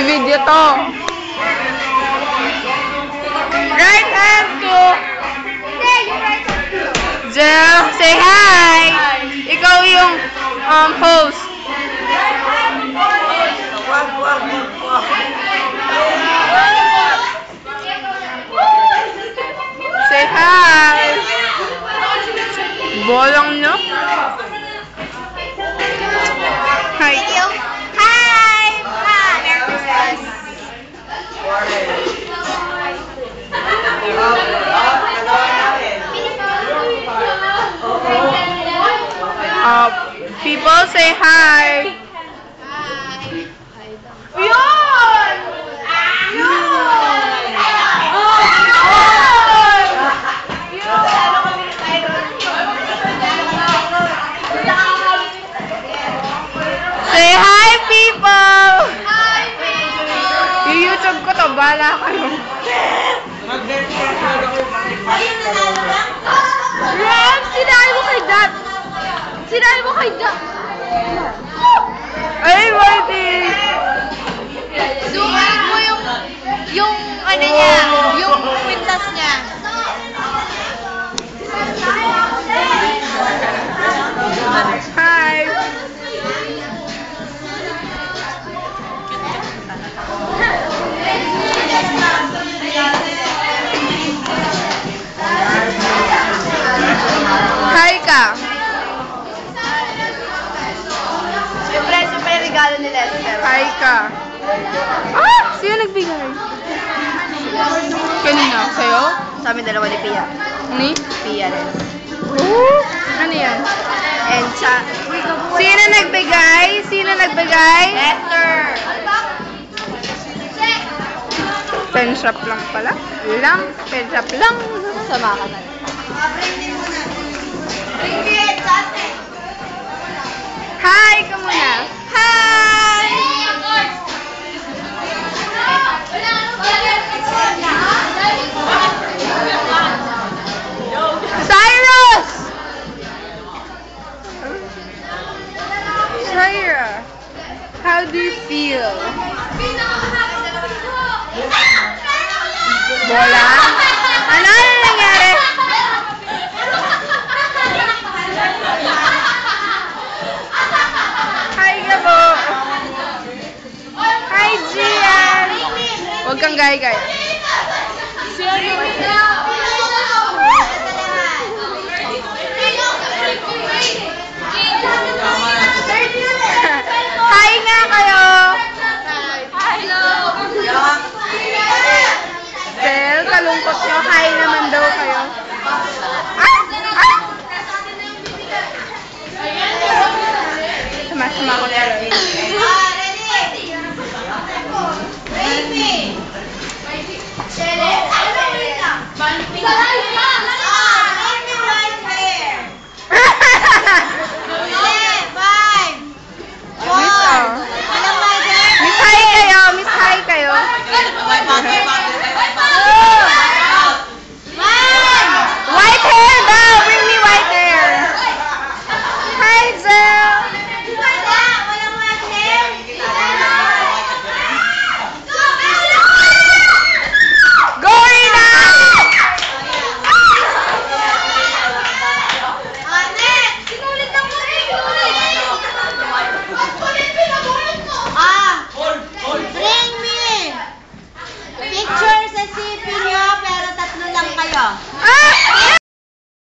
Video to. Right hand to Jill. Say hi. Ikaw yung host. Say hi. Bolong nyo. Hi. Hi! Merry Christmas! People say hi. Yun! Say hi, people. Hi, people! Yung YouTube ko to, bala kayo. Ram, sinabi mo kay Dad! Sinabi mo kay Dad! Ay, Marty! Zoomin mo yung ano niya, yung kwintas niya. Hi! Hi ka! Siyempre regalo ni Lester. Hi ka! Ah! Sino nagbigay? Kanina? Sa'yo? Sa amin dalawa ni Pia. Ni? Pia rin. Ano yan? And sa... Sino nagbigay? Sino nagbigay? Lester! Pen shop lang pala. Pen shop lang. Sama ka na. Hi ka muna. Hi!